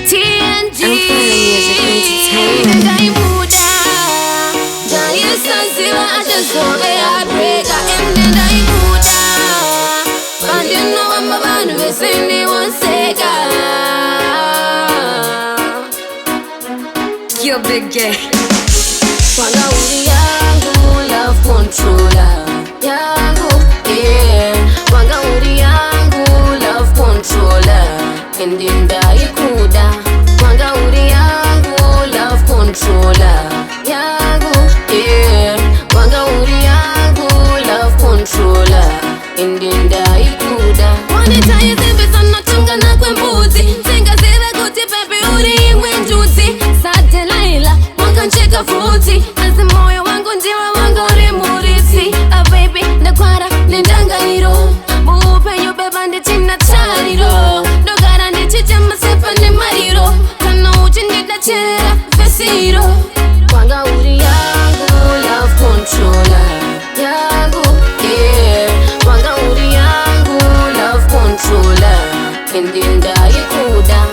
TNG Ndaimuda Ndaisanziva achazove heartbreaker Ndaimuda Pandinova vanhu vese ndiwonseka Yo big gay Wanga uri yangu love controller Yangu, yeah Wanga uri yangu love controller Ndaikuda Wanga uri yangu love controller Yangu, yeah Wanga uri yangu love controller Ndaikuda Wanita yezimbe sana tunga na kwe mbuzi Zinga zile kuti pepe uri imwe njuzi Sate laila Wankancheka fruti Nasi moyo wangu ndiwa wanga uri murisi Baby, ndakwara, nindanga hiro Muupe yubeba ndi china chariro Dogara ndi chiche masepa ndi mariro Kana uchi ndida chera vesiro Wanga uri yangu love controller Yangu, yeah Wanga uri yangu love controller Ndaikuda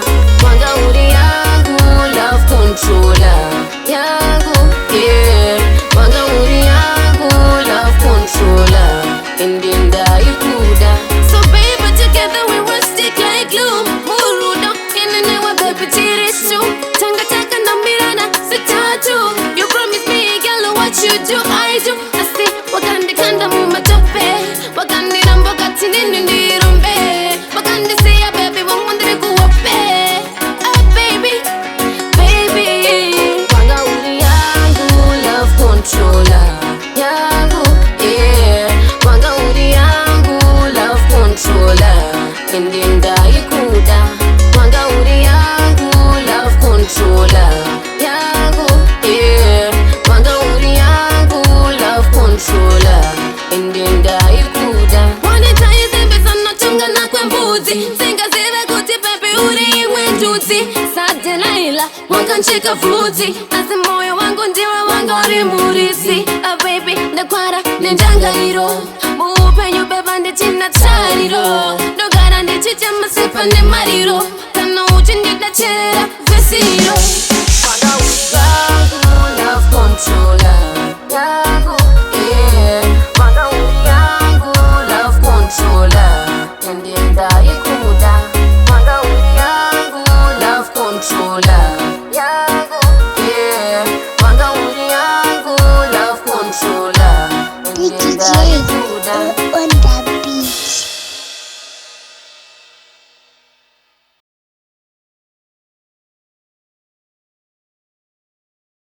Wanga uri yangu love controller Yangu, yeah Wanga uri yangu love controller Ndaikuda So baby together we will stick like glue Murudo Inenewa baby tirishu Tanga taka na mirana sitatu You promise me girl what you do I do I see Wakandi kanda mumatope Wakandi rambo kati nini ndirumbe Wakandi siya baby wangundiri kuwape Oh baby Baby Wanga uri yangu love controller Yangu yeah Wanga uri yangu love controller Ndaikuda Wanga uri yangu love controller Yangu yeah Wanga uri yangu love controller Ndaikuda Wanita yezimbe sana tunga na kwe mbuzi Zinga zile kuti pepe uri imwe njuzi Sate laila Wankancheka fruti Nasi moyo wangu ndiwa wanga uri murisi Baby, ndakwara, nindanga hiro Muupe yubeba ndi china chariro Dogara ndi chiche masepa ndi mariro Kana uchi ndida chera vesiro